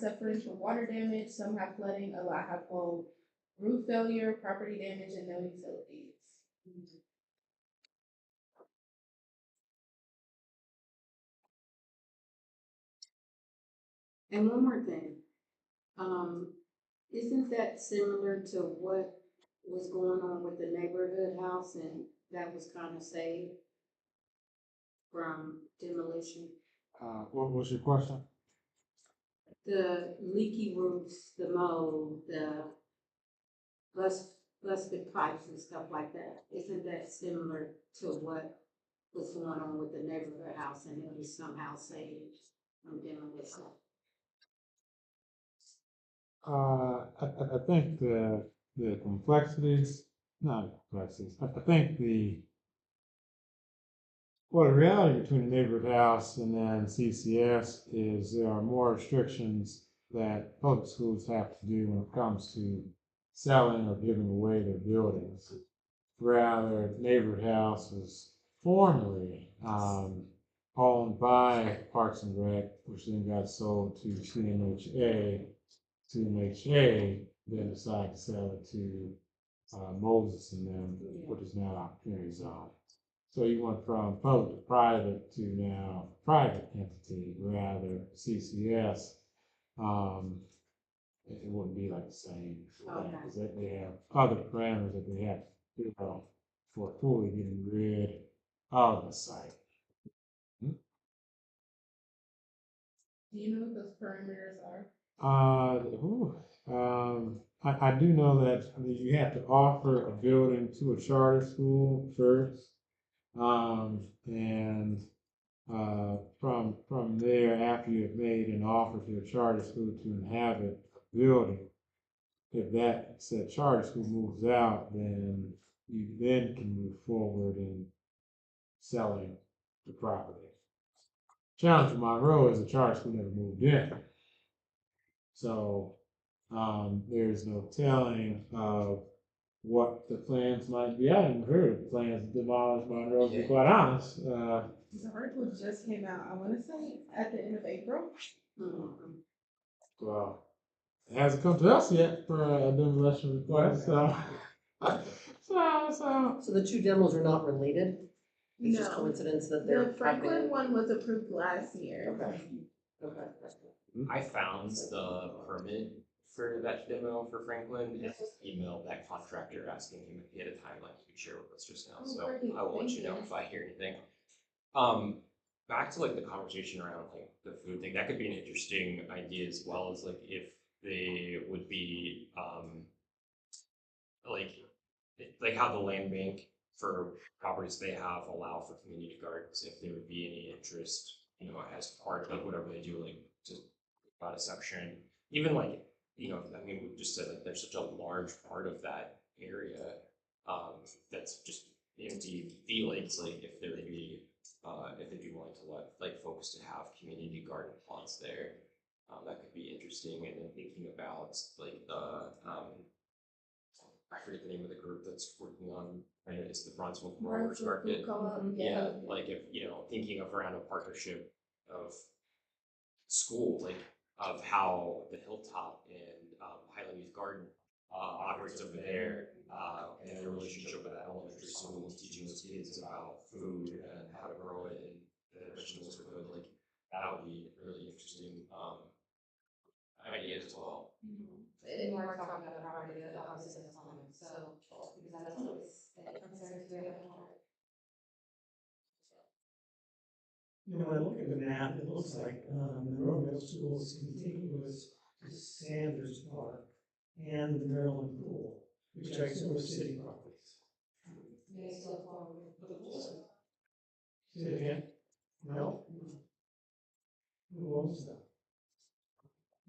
suffering from water damage, some have flooding, a lot have roof failure, property damage, and no utilities. And one more thing, isn't that similar to what was going on with the neighborhood house and that was kind of saved from demolition? What was your question? The leaky roofs, the mold, the busted pipes and stuff like that. Isn't that similar to what was going on with the neighborhood house and it was somehow saved from demolition? I think the complexities, not complexities. I think the reality between the neighborhood house and then CCS is there are more restrictions that public schools have to do when it comes to selling or giving away their buildings. Rather, neighborhood house was formerly owned by Parks and Rec, which then got sold to CMHA. CMHA then decided to sell it to Moses and them, which is now Opportunity Zone. So you went from public to private to now private entity, rather CCS. Um, it wouldn't be like the same because they have other parameters that they have to do for fully getting rid of the site. Do you know what those parameters are? I do know that you have to offer a building to a charter school first, and from there, after you've made an offer to a charter school to inhabit a building, if that said charter school moves out, then you then can move forward in selling the property. Challenge for Monroe is the charter school never moved in, so there's no telling of what the plans might be. I haven't heard of plans to demolish Monroe, to be quite honest. The article just came out, I want to say, at the end of April. Well, it hasn't come to us yet for a demolition request, so. So the two demos are not related? It's just No, coincidence that they're the Franklin happening. one was approved last year. Okay. I found the permit for that demo for Franklin and emailed that contractor asking him if he had a timeline he could share with us just now. So great. I will let Thank you know you. if I hear anything. Back to like the conversation around like the food thing, that could be an interesting idea as well as like if they would be like like how the land bank for properties they have allow for community gardens, if there would be any interest, you know, as part of whatever they do, like to about a section, even like, you know, I mean, we just said like there's such a large part of that area that's just empty fields, like if there would be if they'd be willing to let like folks to have community garden plots there, that could be interesting. And then thinking about like the I forget the name of the group that's working on, right, it's the Brunswick Growers Market. Yeah, like if, you know, thinking of around a partnership of school, like of how the Hilltop and Highland Youth Garden operates over there, and their relationship with that elementary school and teaching those kids about food and how to grow it and the vegetables are good, like that would be really interesting idea as well. And we're talking about a property that houses in Islamic, so, because that's always a concern to everyone. You know, when I look at the map, it looks like Monroe Middle School is contiguous to Sanders Park and the Maryland Pool, which I assume are city properties. They still fall with. Say it again? No? Who owns them?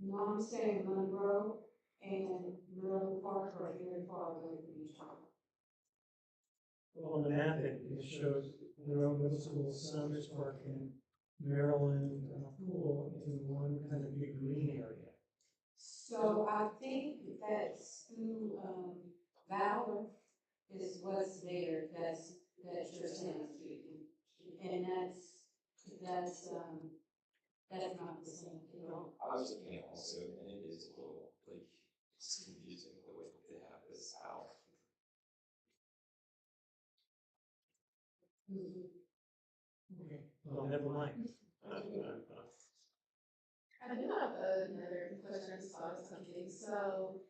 No, I'm saying Monroe and Maryland Park are very far away from each other. Well, on the map, it shows Monroe Middle School, Sanders Park, and Maryland Pool in one kind of big green area. So I think that school, Valor is what's there, that's you're saying, and that's That's not the same, you know. I was looking at also, and it is a little, like, it's confusing the way that they have this out. Okay, well, never mind. I do have another question as far as something, so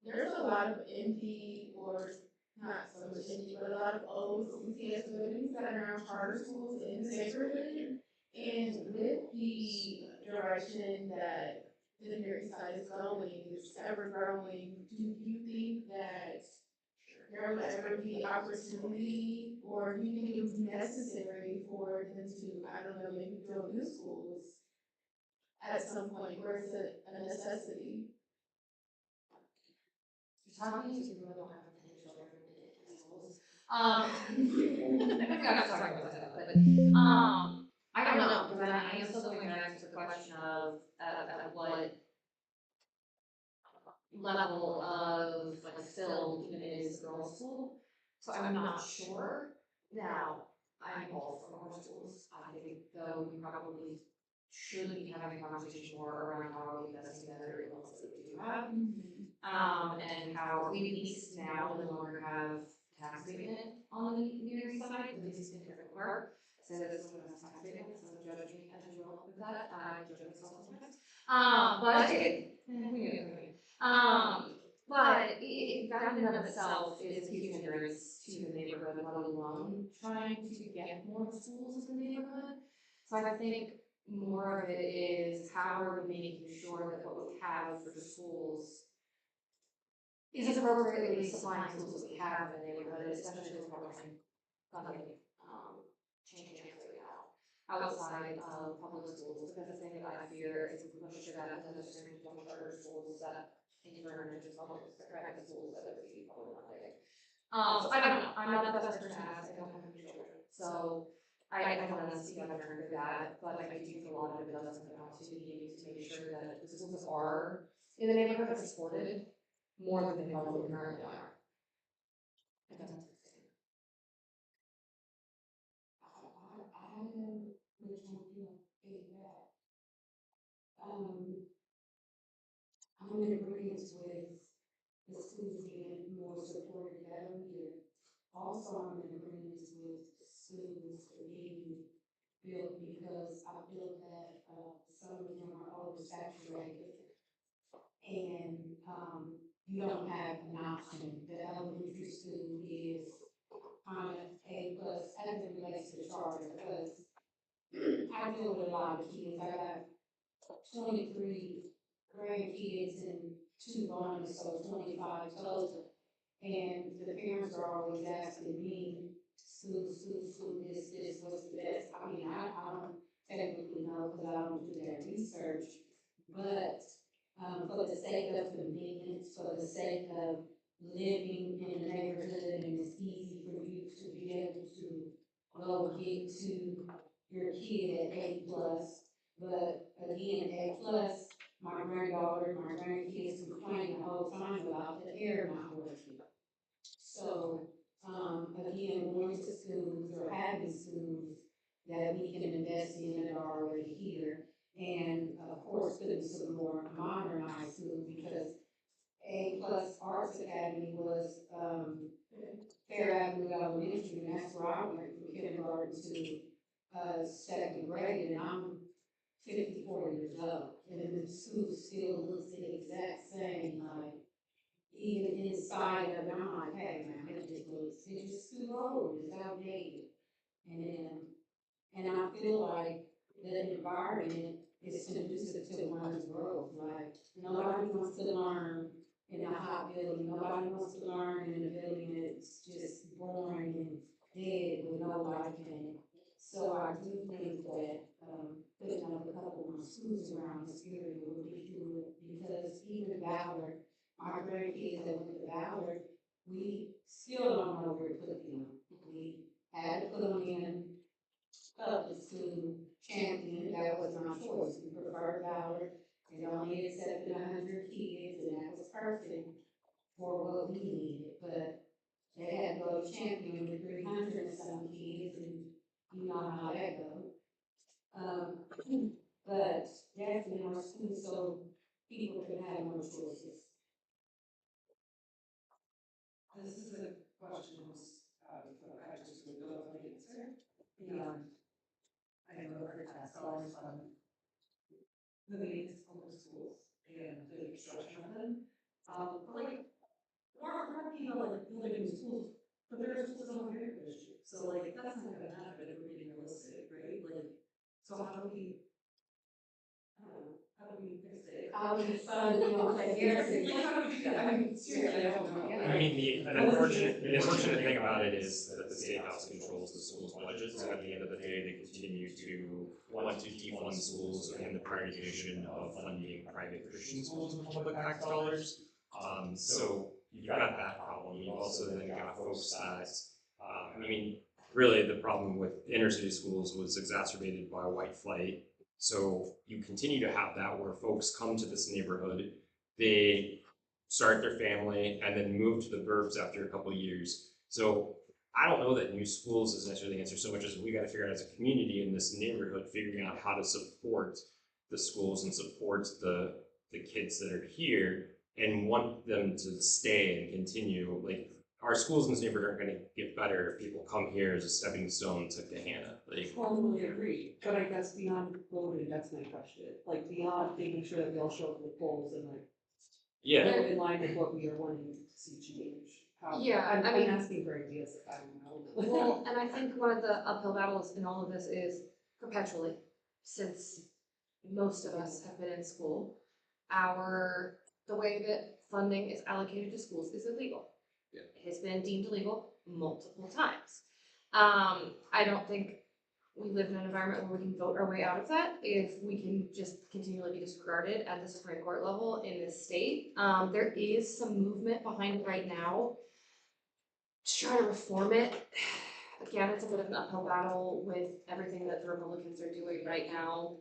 there's a lot of empty, or not so much empty, but a lot of old CCS buildings that are now charter schools in the neighborhood. And with the direction that the New York side is going, is ever growing, do you think that there would ever be opportunity, or do you think it would be necessary for them to, I don't know, maybe build new schools at some point, where it's a necessity? You're talking to people who don't have potential in schools. Maybe I'm not talking about that, but, I don't know, because I am still going back to the question of, at what level of, like, still even is girls' school. So I'm not sure. Now, I'm all for more schools. I think, though, we probably should be having a conversation more around how we invest in other ones that we do have. And how we at least now no longer have tax abatement on the New York side, at least in different park. So this is what tax abatement, so judge me as you will with that, I judge myself sometimes. But that in and of itself is a huge hindrance to the neighborhood, let alone trying to get more schools in the neighborhood. So I think more of it is how are we making sure that what we have for the schools is appropriately supplying schools that we have in the neighborhood, especially with what we're funding, changing right now outside of public schools, because the thing that I fear is if we push it out into the stream of charter schools that in turn are just public private schools that would be probably not like. So I don't know, I'm not the best person to ask, I don't have any children, so I don't want to see how to turn to that, but I do think a lot of it does come down to needing to make sure that the schools are in the neighborhood are supported more than they probably currently are. I don't know. I am really trying to figure that. I'm in agreement with the schools being more supported every year. Also, I'm in agreement with schools being built because I feel that, some of them are oversaturated. And, you don't have an option. The elementary school is kind of A plus as it relates to charter, because I deal with a lot of kids. I got 23 grandkids and 2 bonus, so 25 total. And the parents are always asking me, school, this, what's the best? I mean, I don't technically know because I don't do that research, but for the sake of convenience, for the sake of living in the neighborhood, and it's easy for you to be able to go get to your kid at A plus. But again, A plus, my granddaughter, my grandkids complain the whole time about the air not working. So, again, going to schools or having schools that we can invest in that are already here. And of course, putting some more modernized schools, because A plus Arts Academy was, Fair Avenue Elementary, and that's where I went from kindergarten to, second grade, and I'm 54 years old. And the school still looks the exact same, like, even inside of it, I'm like, hey, man, it's just too old, it's outdated. And I feel like the environment is conducive to one's growth. Like, nobody wants to learn in a hot building, nobody wants to learn in a building that's just boring and dead with no life in it. So I do think that, putting up a couple more schools around this area would be good, because even Ballard, my grandkids that went to Ballard, we still don't know where to put them. We had to put them in public school Champion, that was my choice. We preferred Ballard. It only accepted 100 kids, and that was perfect for what we needed. But they had to go to Champion with 300 and some kids, and you know how that goes. But Jackson and our schools, so people could have more choices. This is a question, I just would go with the answer. I know our tax dollars on the maintenance of the schools and the construction of them. But like, we're people like building new schools, but there are schools on here this year. So like, that's not gonna happen if we're being realistic, right? Like, so how do we, I don't know, how do we fix it? How do we do that? I mean, seriously, I don't know. I mean, the unfortunate thing about it is that the state house controls the school's budgets, and at the end of the day, they continue to want to defund schools and the prioritization of funding private Christian schools with public tax dollars. So you've got that problem. You've also then got folks that, I mean, really the problem with inner city schools was exacerbated by white flight. So you continue to have that where folks come to this neighborhood, they start their family, and then move to the burbs after a couple of years. So I don't know that new schools is necessarily the answer so much as we got to figure out as a community in this neighborhood, figuring out how to support the schools and support the kids that are here and want them to stay and continue. Like, our schools in this neighborhood aren't going to get better if people come here as a stepping stone to Gahanna. Like, Totally agree, but I guess beyond voting, that's my question, like beyond making sure that we all show up at the polls and like yeah, go in line with what we are wanting to see change. Yeah, I'm I mean- asking for ideas, I don't know. Well, and I think one of the uphill battles in all of this is perpetually, since most of us have been in school, the way that funding is allocated to schools is illegal. Yeah. It has been deemed illegal multiple times. I don't think we live in an environment where we can vote our way out of that if we can just continually be disregarded at the Supreme Court level in this state. There is some movement behind it right now to try to reform it. Again, it's a bit of an uphill battle with everything that the Republicans are doing right now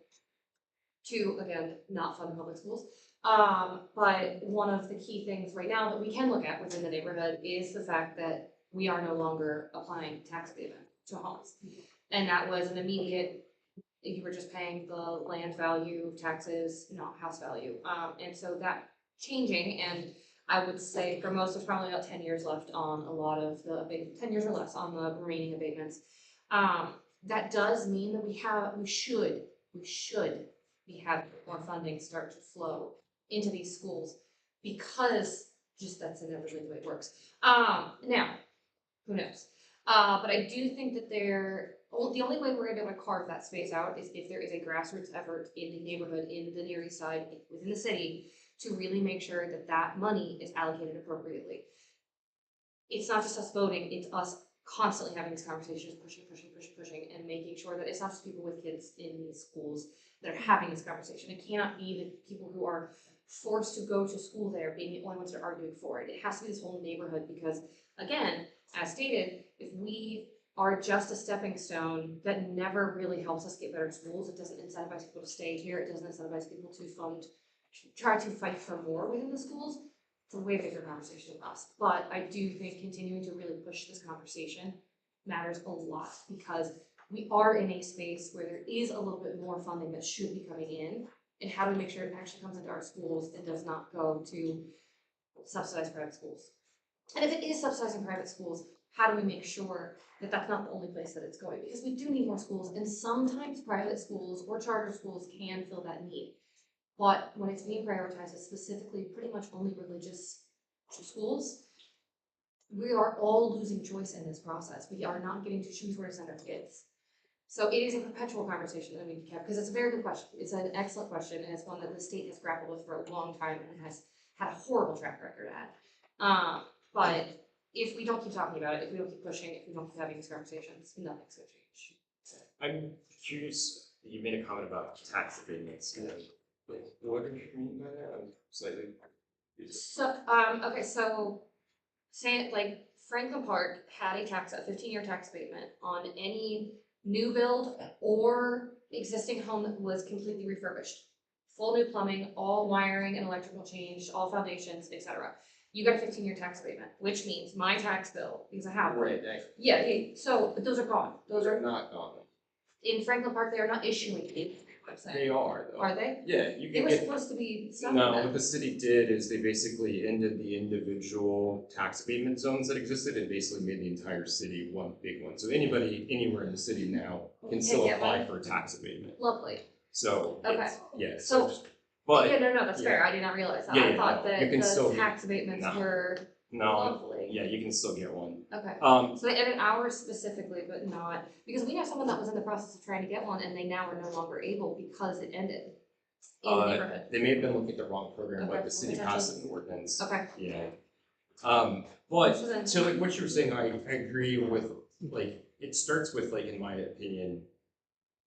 to, again, not fund public schools. But one of the key things right now that we can look at within the neighborhood is the fact that we are no longer applying tax abatement to homes. And that was an immediate, you were just paying the land value, taxes, not house value. And so that changing, and I would say for most, there's probably about 10 years left on a lot of the 10 years or less on the remaining abatements. That does mean that we should be having more funding start to flow into these schools, because just that's inevitably the way it works. Now, who knows? But I do think that the only way we're gonna be able to carve that space out is if there is a grassroots effort in the neighborhood, in the Near East Side, within the city, to really make sure that that money is allocated appropriately. It's not just us voting, it's us constantly having these conversations, pushing, and making sure that it's not just people with kids in these schools that are having this conversation. It cannot be the people who are forced to go to school there being the only ones that are arguing for it. It has to be this whole neighborhood, because again, as stated, if we are just a stepping stone that never really helps us get better schools, it doesn't incentivize people to stay here, it doesn't incentivize people to try to fight for more within the schools. It's a way bigger conversation with us. But I do think continuing to really push this conversation matters a lot, because we are in a space where there is a little bit more funding that should be coming in, and how do we make sure it actually comes into our schools and does not go to subsidized private schools? And if it is subsidizing private schools, how do we make sure that that's not the only place that it's going? Because we do need more schools, and sometimes private schools or charter schools can fill that need. But when it's being prioritized as specifically pretty much only religious schools, we are all losing choice in this process. We are not getting to choose where to send our kids. So it is a perpetual conversation that we need to have, because it's a very good question. It's an excellent question, and it's one that the state has grappled with for a long time and has had a horrible track record at. But if we don't keep talking about it, if we don't keep pushing, if we don't keep having these conversations, nothing's gonna change. I'm curious, you made a comment about tax abatements. Like, what do you mean by that? I'm slightly. So, okay, so say like Franklin Park had a 15-year tax abatement on any new build or existing home that was completely refurbished. Full new plumbing, all wiring and electrical changed, all foundations, etc. You got a 15-year tax abatement, which means my tax bill, because I have one. Right, Yeah, so, but those are gone. Those are not gone. in Franklin Park, they are not issuing a website. They are though. Are they? Yeah, you They can were get. supposed to be some No, of what them. the city did is they basically ended the individual tax abatement zones that existed and basically made the entire city one big one. So anybody, anywhere in the city now can still get apply one? for tax abatement. Lovely. So Okay. it's, yeah, So- but Yeah, no, that's fair. I did not realize that. Yeah, I yeah, thought no, that you can still the get- tax abatements no. were no, lovely. yeah, you can still get one. Okay. Um, So they added hours specifically, but not, because we know someone that was in the process of trying to get one and they now are no longer able because it ended in the neighborhood. they may have been looking at the wrong program, but Okay, the city passed an ordinance. Okay. Yeah. But So then- to like what you were saying, I agree with, like, it starts with, like, in my opinion,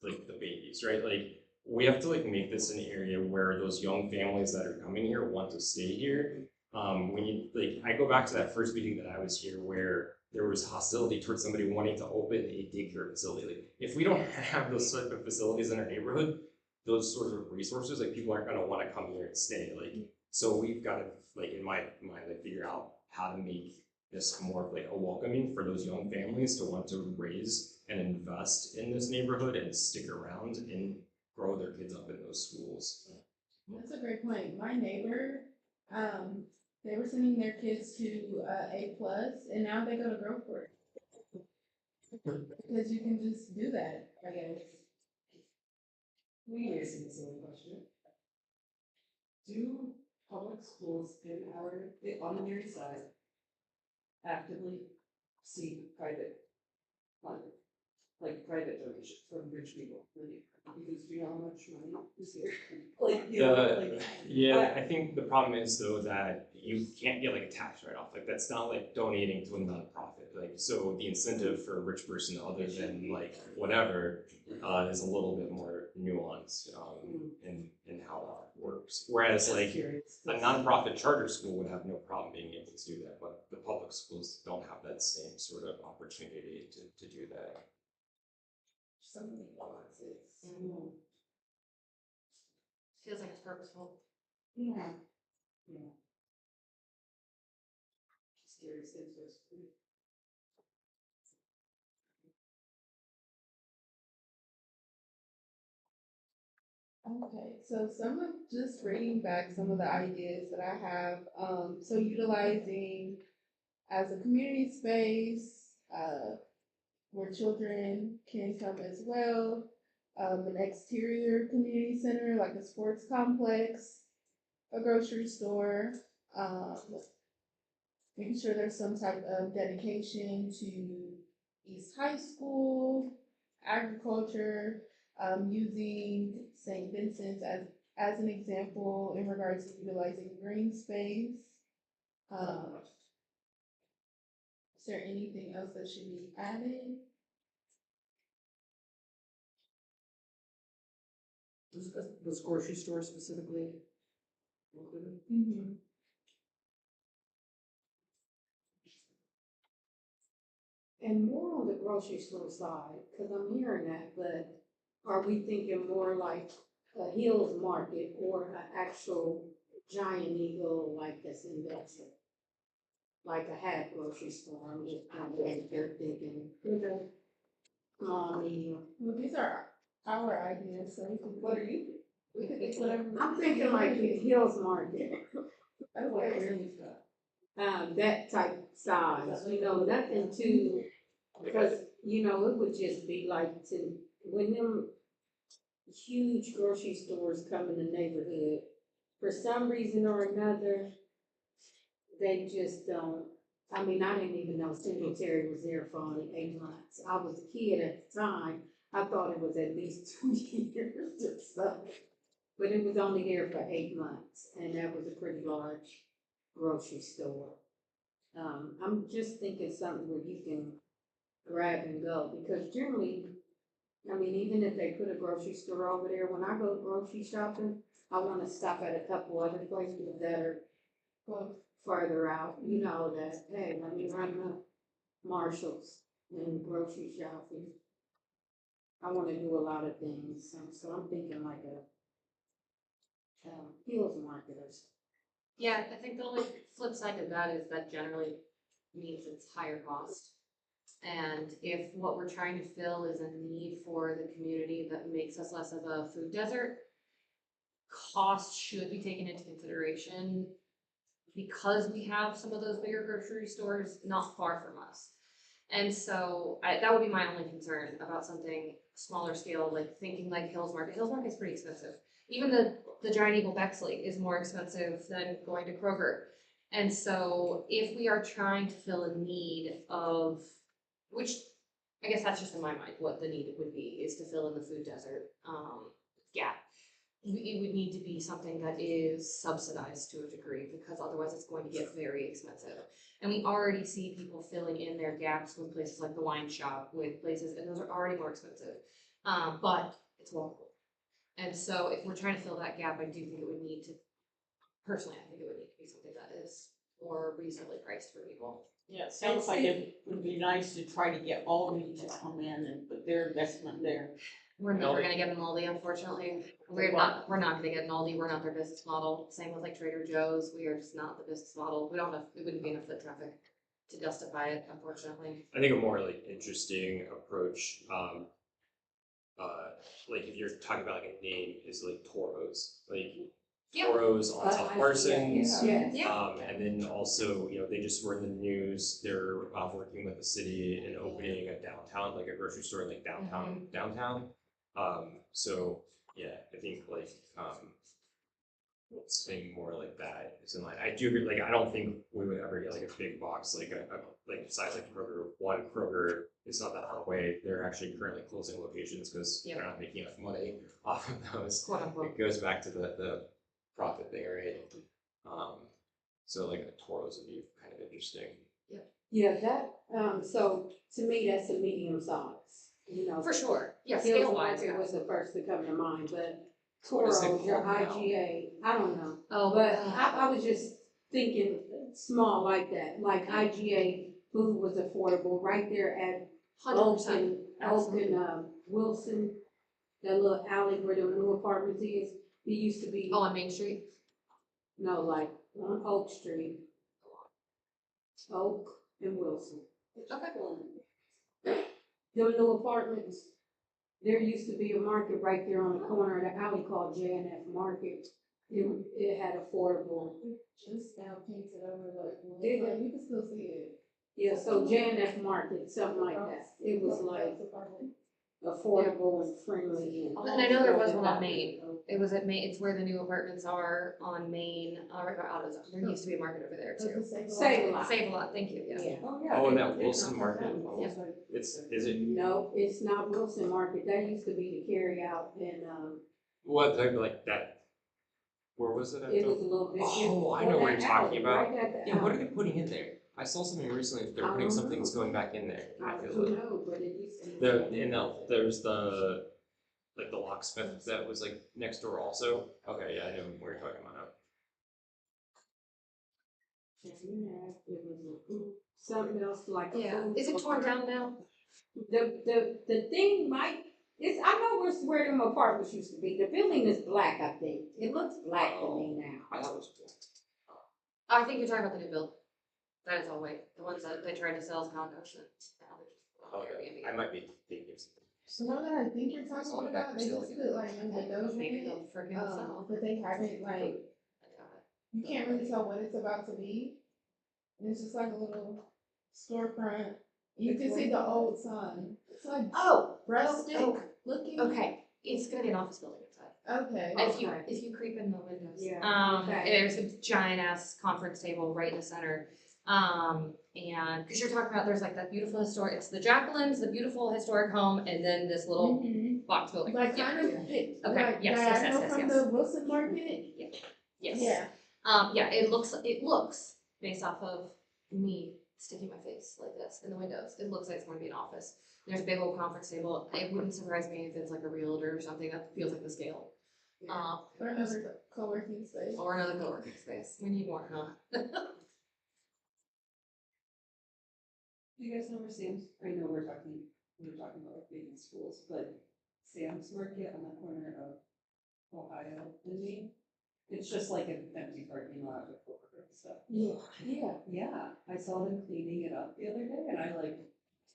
like the babies, right? Like, we have to like make this an area where those young families that are coming here want to stay here. When you, like, I go back to that first meeting that I was here where there was hostility towards somebody wanting to open a daycare facility. Like, if we don't have those sort of facilities in our neighborhood, those sorts of resources, like, people aren't gonna wanna come here and stay, like, so we've gotta, like, in my mind, like, figure out how to make this more of like a welcoming for those young families to want to raise and invest in this neighborhood and stick around and grow their kids up in those schools. That's a great point. My neighbor, they were sending their kids to A plus, and now they go to Groveport. Because you can just do that, I guess. We ask the same question. Do public schools in our, on the Erie side, actively seek private funding? Like private donations from rich people, because we know how much money is here. Like, you know, like. Yeah, I think the problem is though that you can't get like a tax write-off, like that's not like donating to a nonprofit, like, so the incentive for a rich person other than like whatever, is a little bit more nuanced, in how that works. Whereas like Curious. a nonprofit charter school would have no problem being able to do that, but the public schools don't have that same sort of opportunity to do that. So many nuances. Mm. Feels like it's purposeful. Yeah. Yeah. Just curious, interest. Okay, so just bringing back some of the ideas that I have, so utilizing as a community space, where children can come as well, an exterior community center, like a sports complex, a grocery store, making sure there's some type of dedication to East High School, agriculture, using St. Vincent's as an example in regards to utilizing green space. Is there anything else that should be added? This grocery store specifically. Mm-hmm. And more on the grocery store side, cause I'm hearing that, but are we thinking more like a Hills Market or an actual Giant Eagle like that's in Belston? Like a hat grocery store, I'm just kind of like they're thinking, small, medium. Well, these are our ideas, so we can. What are you? We could think whatever. I'm thinking like the Hills Market, Okay. that type size, you know, nothing too, because, you know, it would just be like when them huge grocery stores come in the neighborhood, for some reason or another, they just don't, I mean, I didn't even know Singletary was there for only 8 months. I was a kid at the time, I thought it was at least 2 years or so. But it was only there for 8 months, and that was a pretty large grocery store. I'm just thinking something where you can grab and go, because generally, I mean, even if they put a grocery store over there, when I go grocery shopping, I wanna stop at a couple other places that are farther out, you know, that, hey, let me run to Marshall's and grocery shopping. I wanna do a lot of things, so I'm thinking like a Hills Market or something. Yeah, I think the only flip side to that is that generally means it's higher cost. And if what we're trying to fill is a need for the community that makes us less of a food desert, cost should be taken into consideration because we have some of those bigger grocery stores not far from us. And so that would be my only concern about something smaller scale, like thinking like Hills Market. Hills Market's pretty expensive. Even the Giant Eagle Bexley is more expensive than going to Kroger. And so if we are trying to fill a need of, which I guess that's just in my mind, what the need would be, is to fill in the food desert gap. It would need to be something that is subsidized to a degree because otherwise it's going to get very expensive. And we already see people filling in their gaps with places like the wine shop, with places, and those are already more expensive. But it's walkable. And so if we're trying to fill that gap, I do think it would need to, personally, I think it would need to be something that is more reasonably priced for people. Yeah, it sounds like it would be nice to try to get Aldi to come in and put their investment there. We're never gonna get an Aldi, unfortunately. We're not gonna get an Aldi. We're not their business model. Same with like Trader Joe's. We are just not the business model. We don't have, it wouldn't be enough foot traffic to justify it, unfortunately. I think a more like interesting approach, like if you're talking about like a name, is like Toro's, like Yeah. Toro's on South Parsons. Yeah. Yeah. And then also, you know, they just were in the news, they're working with the city and opening a downtown, like a grocery store, like downtown. So, yeah, I think like, something more like that is in line. I do agree, like, I don't think we would ever get like a big box, like like size like Kroger. One, Kroger is not that far away. They're actually currently closing locations because they're not making enough money off of those. Quote unquote. It goes back to the profit thing, right? So like a Toro's would be kind of interesting. Yeah, that, so to me, that's a medium size, you know. For sure. Yeah, Hills scale wise. Market was the first to come to mind, but What is it Toro, your called now? IGA, I don't know. Oh, But I was just thinking small like that, like IGA food was affordable right there at 100%. Wilson, that little alley where the new apartments is. It used to be, Oh, on Main Street? no, like on Oak Street. Oak and Wilson. Okay. Them new apartments, there used to be a market right there on the corner of the alley called J&F Market. It had affordable. It's now painted over like, Did it? you can still see it. Yeah, so J&F Market, something like that. It was like affordable and friendly. And I know there was one on Main. It was at Main, it's where the new apartments are on Main, right by AutoZone. There used to be a market over there too. Save-A-Lot. Save-A-Lot, thank you, yeah. Yeah. Oh, and that Wilson Market, Yeah. is it, No, it's not Wilson Market. That used to be the carry out and, what, like that, where was it at? it was a little bit. Oh, I know what you're talking about. Right at the Yeah, what are alley. they putting in there? I saw something recently, that they're I putting don't something know. that's going back in there. I I feel don't like. know, but it used to. There's the, like the locksmith that was like next door also. Okay, yeah, I know what you're talking about now. It was something else like. a Yeah, food is it torn down now? The thing might, it's, I know where them apartments used to be. The building is black, I think. It looks black to me now. I thought it was cool. I think you're talking about the new build. That is all white, the ones that they tried to sell as condos and now they're just Okay, Airbnb. I might be thinking of something. So now that I think you're talking about, they just put like new windows in Maybe it, they'll forgive themselves. but they haven't like, you can't really tell what it's about to be. And it's just like a little storefront. You can see the old sign. It's like Oh, rustic oh, looking. okay, it's gonna be an office building inside. Okay. If you creep in the windows. Yeah, okay. There's a giant ass conference table right in the center. And, cause you're talking about, there's like that beautiful historic, it's the Jacqueline's, the beautiful historic home, and then this little Mhm. box building. Like Yeah. kind of, Okay, like yes, diagonal from yes. the Wilson Market. Yes. Yeah. Yeah, it looks, based off of me sticking my face like this in the windows, it looks like it's going to be an office. There's a big old conference table. It wouldn't surprise me if it's like a realtor or something that feels like the scale. Or another co-working space. Or another co-working space. We need more, huh? You guys know where Sam's, I know we're talking about like big schools, but Sam's Market on the corner of Ohio and Main, it's just like an empty parking lot with corporate stuff. Yeah. Yeah, I saw them cleaning it up the other day and I like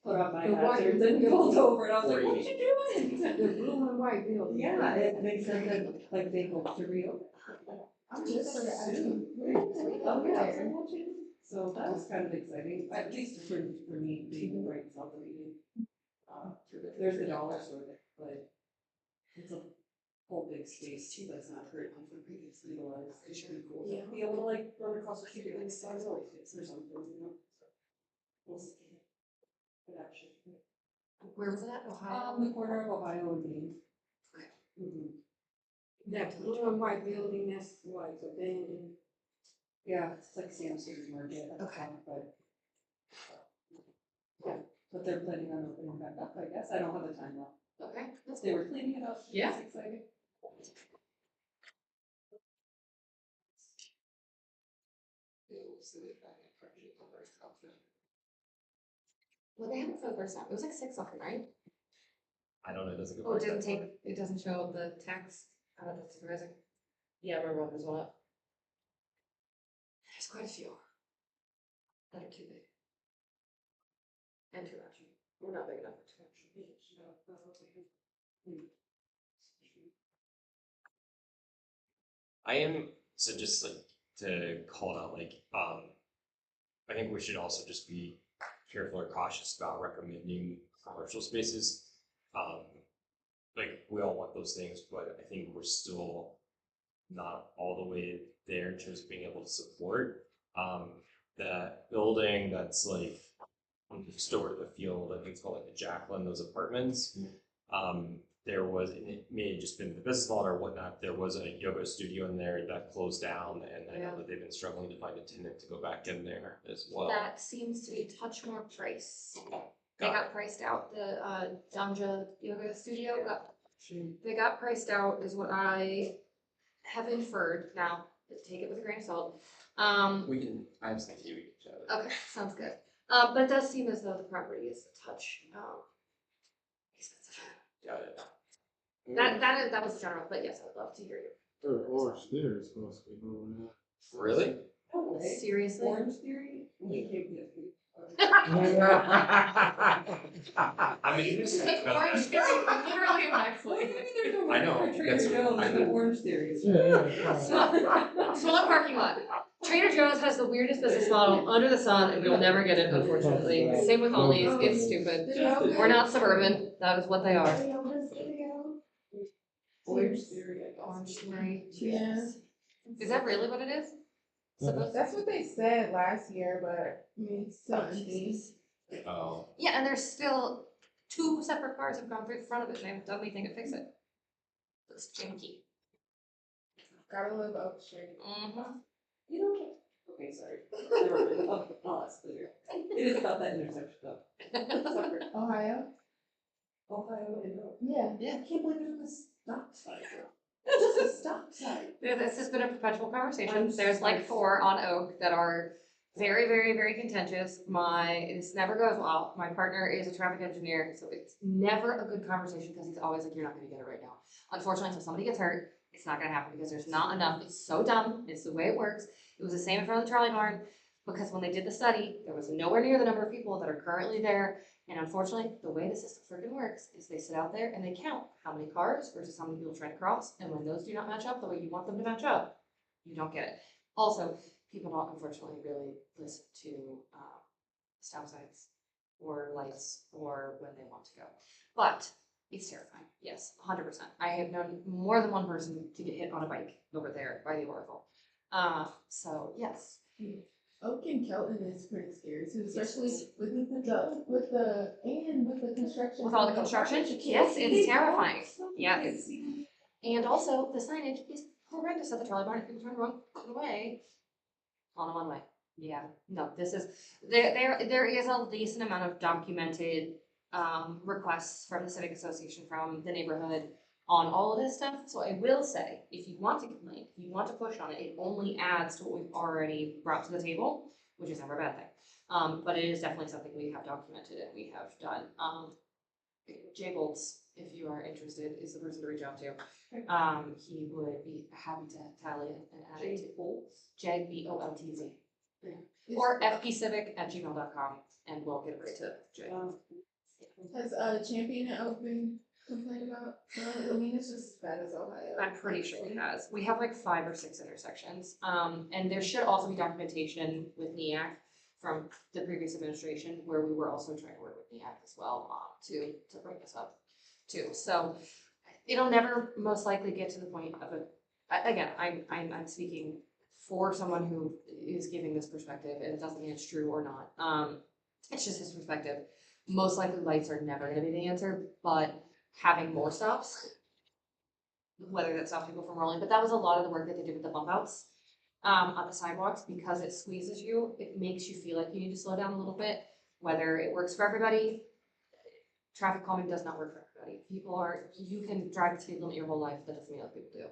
put up my The white- hazards and pulled over, and I was like, what 480. you The doing? blue and white building. Yeah, and they said that, like, they hope to reopen. I'm just for the Soon. Oh, yeah, so that was kind of exciting, at least for me, being right south of me. There's the dollar store, but it's a whole big space too, that's not currently legalized, it should be cool. Yeah. Be able to like run across the street like size or something, you know? We'll see. But actually, Where was that, Ohio? the corner of Ohio and Maine. Mhm. That blue and white building, that's what, abandoned. Yeah, it's like Sam's Supermarket. Okay. But, yeah, but they're planning on opening back up, I guess, I don't have the time now. Okay, that's They were cleaning it up. Yeah. It's exciting. Well, they haven't for the first time. It was like 6 something, right? I don't know, it doesn't go. Oh, it didn't take, it doesn't show the text out of the supervisor. Yeah, I remember when this one up. There's quite a few. That are too big. And too much. We're not big enough for too much. I am, so just like to call it out, like, I think we should also just be careful or cautious about recommending commercial spaces. Like, we all want those things, but I think we're still not all the way there in terms of being able to support. That building that's like next door to the field, I think it's called like the Jacqueline, those apartments. There was, and it may have just been the business model or whatnot, there was a yoga studio in there that closed down, and I Yeah. know that they've been struggling to find a tenant to go back in there as well. That seems to be a touch more price. They Got got priced out, the Danja Yoga Studio they got priced out is what I have inferred. Now, take it with a grain of salt. I have some tea we can chat about. Okay, sounds good. But it does seem as though the property is a touch expensive. Got it. That was general, but yes, I would love to hear you. Orange Theater is supposed to be moving out. Really? Oh, Seriously? Orange Theory? We can't get it. I mean, Orange Theory, literally my I know, Trader that's- Joe's, I the know. Orange Theory. Small parking lot. Trader Joe's has the weirdest business model under the sun, and we'll never get it, unfortunately. Same with Ollie's, it's stupid. We're not suburban, that is what they are. Orange Theory, I guess. Orange Theory. Yeah. Is that really what it is? Supposed That's what they said last year, but I mean, it's still empty. Oh, Yeah, and there's still 2 separate cars have gone through the front of it, and they haven't done anything to fix it. It's janky. Gotta live Oak Street. Mm-hmm. You know, okay, sorry. Never mind. Oh, that's clear. It is about that intersection though. Ohio? Ohio and Oak. Yeah. I can't believe there's a stop sign. Just a stop sign. This has been a perpetual conversation. I'm There's like sorry. 4 on Oak that are very, very, very contentious. This never goes well. My partner is a traffic engineer, so it's never a good conversation because he's always like, you're not gonna get it right now. Unfortunately, until somebody gets hurt, it's not gonna happen because there's not enough. It's so dumb. It's the way it works. It was the same in front of the trolley barn because when they did the study, there was nowhere near the number of people that are currently there. And unfortunately, the way the system freaking works is they sit out there and they count how many cars versus how many people trying to cross. And when those do not match up the way you want them to match up, you don't get it. Also, people don't unfortunately really listen to stop signs or lights or when they want to go. But it's terrifying. Yes, 100%. I have known more than one person to get hit on a bike over there by the Oracle. So yes. Oak and Kelton is pretty scary too, especially with the construction. With all the construction, yes, it's terrifying. Yeah, and also the signage is horrendous at the trolley barn. If people turn wrong way on a one-way. Yeah, no, this is there is a decent amount of documented requests from the civic association, from the neighborhood on all of this stuff. So I will say, if you want to complain, if you want to push on it, it only adds to what we've already brought to the table, which is never a bad thing. But it is definitely something we have documented and we have done. Jay Boltz, if you are interested, is the person to reach out to. He would be happy to tally it and add it to Boltz. J-B-O-L-T-Z. Or fpcivic@gmail.com, and we'll get it right to Jay. Has Champion Open complained about, I mean, it's just as bad as Ohio. I'm pretty sure he has. We have like 5 or 6 intersections. And there should also be documentation with NEAC from the previous administration, where we were also trying to work with NEAC as well, to bring this up too. So it'll never most likely get to the point of again, I'm speaking for someone who is giving this perspective, and it doesn't mean it's true or not. It's just his perspective. Most likely lights are never gonna be the answer, but having more stops, whether that stops people from rolling, but that was a lot of the work that they did with the bump outs on the sidewalks, because it squeezes you, it makes you feel like you need to slow down a little bit, whether it works for everybody. Traffic calming does not work for everybody. You can drive the speed limit your whole life, that doesn't mean other people do,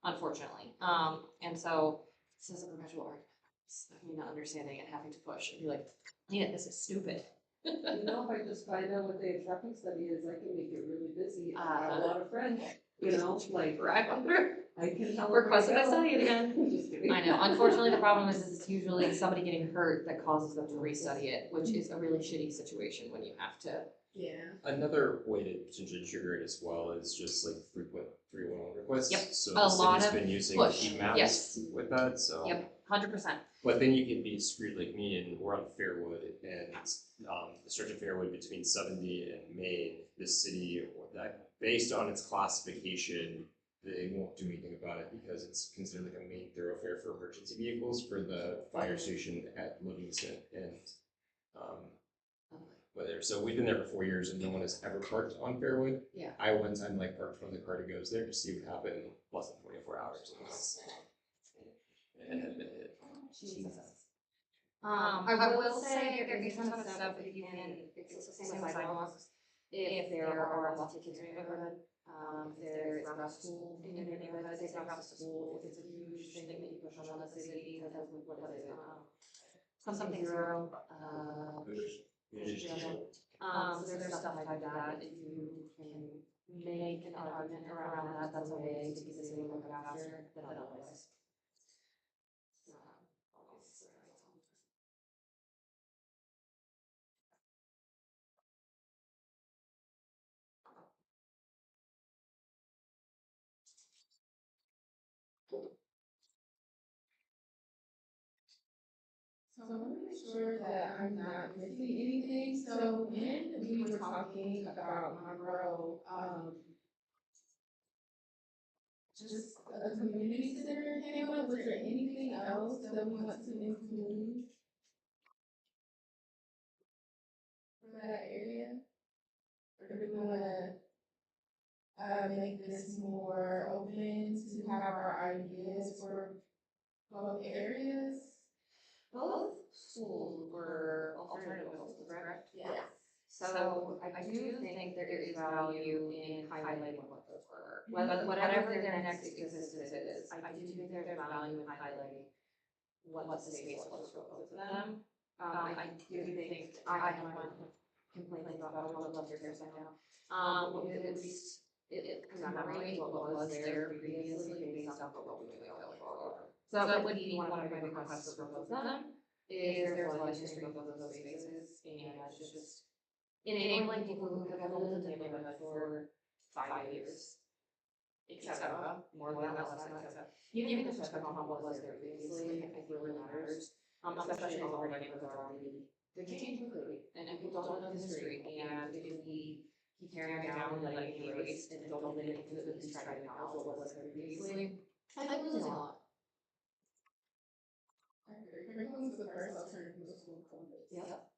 unfortunately. And so this is a perpetual argument of me not understanding and having to push and be like, yeah, this is stupid. You know, if I just find out what the traffic study is, I can make it really busy. I have a lot of friends, you know, like, Right on through. I can tell. Requested I study it again. Just kidding. I know, unfortunately, the problem is it's usually somebody getting hurt that causes them to restudy it, which is a really shitty situation when you have to. Yeah. Another way to potentially trigger it as well is just like frequent 311 requests. Yep. So A the lot city's of been using push, heat maps yes. with that, so. Yep, 100%. But then you can be screwed like me, and we're on Fairwood, and the stretch of Fairwood between 70 and Main, the city, that based on its classification, they won't do anything about it because it's considered like a main thoroughfare for emergency vehicles for the fire station at Livingston and whether. So we've been there for 4 years and no one has ever parked on Fairwood. Yeah. I one time like parked one of the car to goes there to see what happened in less than 24 hours. It had been hit. Jesus. I will say there is some of the stuff that you can, it's the same with sidewalks. If there are lots of kids in your neighborhood, if there is rough school in your neighborhood, they say rough school, if it's a huge thing that you push on the city, because that's what is it, something zero, vision. So there's stuff like that, if you can make an argument around that, that's a way to get the city moving faster than otherwise. So I want to make sure that I'm not missing anything. So when we were talking about Monroe, just a community center came up, was there anything else that we want to include for that area? Or do we want to make this more open to have our ideas for both areas? Both schools were alternative schools, correct? Yes. So I do think there is value in highlighting what those were. Whatever their next existence is, I do think there's value in highlighting what the space was for both of them. I do think, I have my complaints about, I would love to hear some now. At least, it commemorates what was there previously based off of what we're doing going forward. So that would be one of my big requests for both of them, is there's a lot of history of both of those spaces, and it's just enabling people who have lived in the neighborhood for 5 years, et cetera, more than that, less than that, et cetera. Even if it's on what was there previously, I think really matters, especially if our neighborhoods are already, they're changing quickly, and people don't know the history, and if we keep tearing it down and letting it erase, and don't let it into at least try to acknowledge what was there previously, I think we're losing a lot. Curriculum is the first alternative to school content. Yep.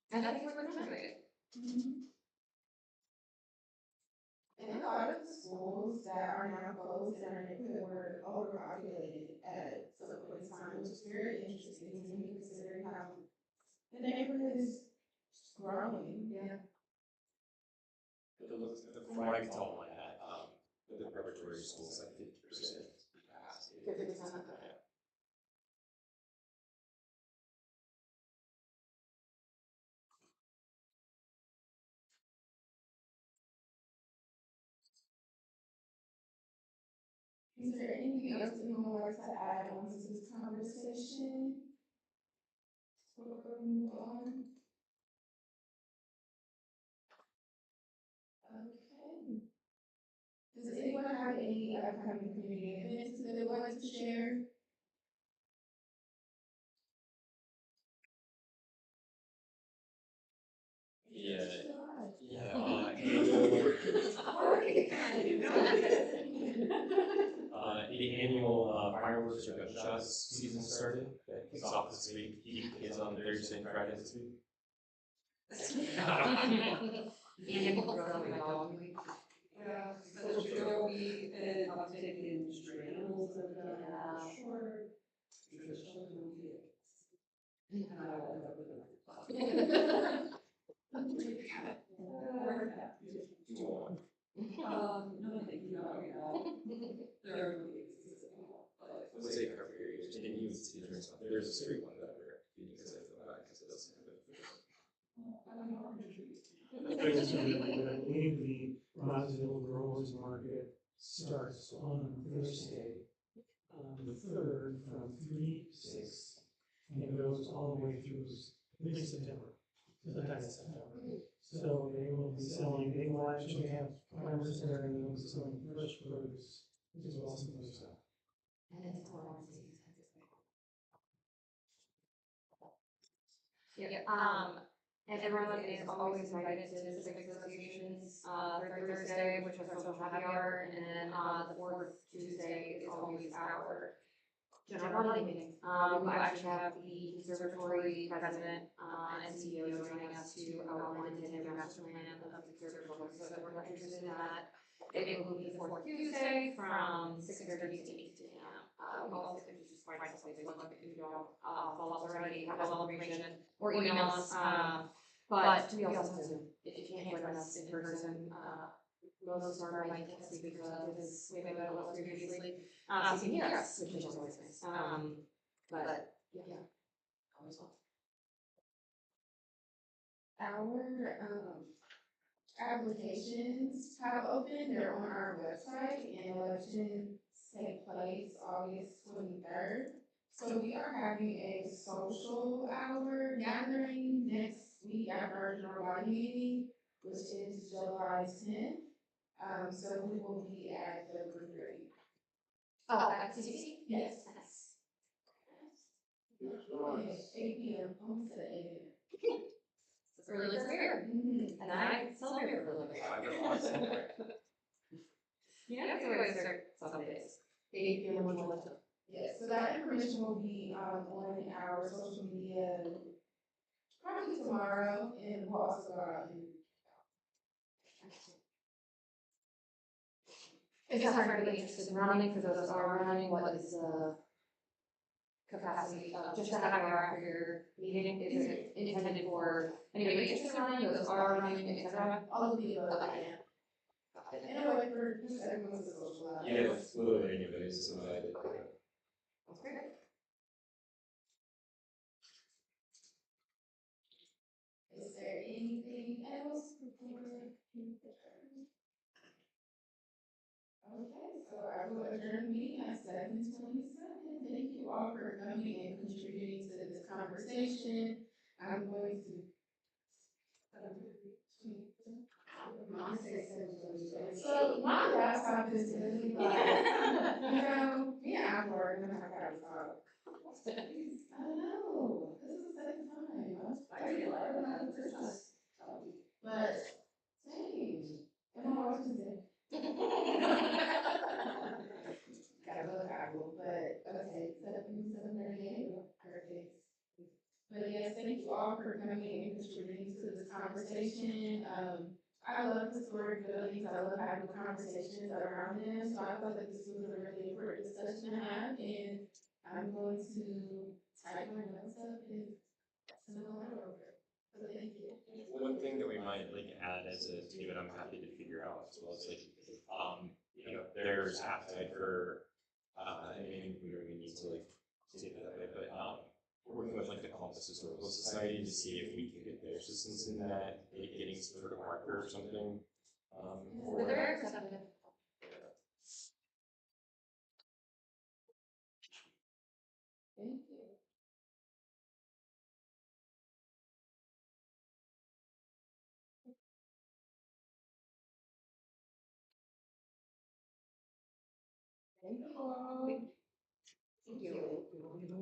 And I think we're commemorating. And a lot of the schools that are now closed in our neighborhood were overpopulated at some point in time, which is very interesting to me, considering how the neighborhood is growing. Yeah. From what I can tell, the preparatory schools like 50% capacity. 50%. Is there anything else anyone would like to add on to this conversation? Before we move on. Okay. Does anyone have any upcoming community events that they would like to share? The annual fireworks or gunshots season started. It kicks off this week. It's on Thursday and Friday this week. Yeah, so there will be an uptick in stray animals that are done short, traditional vehicles. And I will end up with a no, thank you, not right now. There are no cases anymore, but. Let's say cover your ears. And you see there's a straight one that we're using because I feel bad because it doesn't have it. I believe the Roseville Growers Market starts on Thursday, the 3rd, from 3 to 6, and it goes all the way through at least September, sometime in September. So they will be selling, they will actually have farmers there and they'll be selling fresh produce as well as some other stuff. And it's and everyone is always invited to the Civic Association's third Thursday, which is our social happy hour, and then the fourth Tuesday is always our general body meeting. We actually have the conservatory president and CEO joining us to outline the 10-year master plan of the conservatory, so if we're interested in that, it will be the fourth Tuesday from 6:30 to 8 p.m. We also, if you just find us on Facebook, if you don't follow us already, have a celebration, or email us. But we also have Zoom. If you can't join us in person, most of our like speakers is way better than what was previously. So you can hear us, which is always nice. But yeah, always well. Our applications have opened, they're on our website, and elections take place August 23rd. So we are having a social hour gathering next week after our general body meeting, which is July 10th. So we will be at the brewery. Oh, at CCC? Yes. Nice. 8 p.m. Almost at 8 a.m. It's early spirit. And I celebrate for a little bit. Yeah, that's the way to start some days. 8 p.m. on July 10th. Yes, so that information will be on our social media probably tomorrow, and we'll also go out and. Is that hard to be interested in running for those that are running? What is the capacity of just to have your meeting? Is it intended for anybody interested in running, those are running, etc.? All of the above, yeah. In a way, for just everyone to socialize. Yeah, it's literally anybody's invited. That's great. Is there anything else before? Okay, so I will adjourn the meeting at 7:27. Thank you all for coming and contributing to this conversation. I'm going to. So my laptop is really like, me and I were gonna have to talk. I know, this is the second time. I feel like I'm not this. But, dang, am I watching it? Gotta look Apple, but okay, 7:38, perfect. But yes, thank you all for coming and contributing to this conversation. I love historic buildings, I love having conversations around them, so I felt like this was a really important discussion to have, and I'm going to type my notes up and send them all over. So thank you. One thing that we might add as a team, and I'm happy to figure out as well, is there's appetite for maybe we need to say it that way, but working with the Columbus Historical Society to see if we can get their assistance in that, getting some sort of marker or something. They're very receptive. Thank you. Thank you all. Thank you.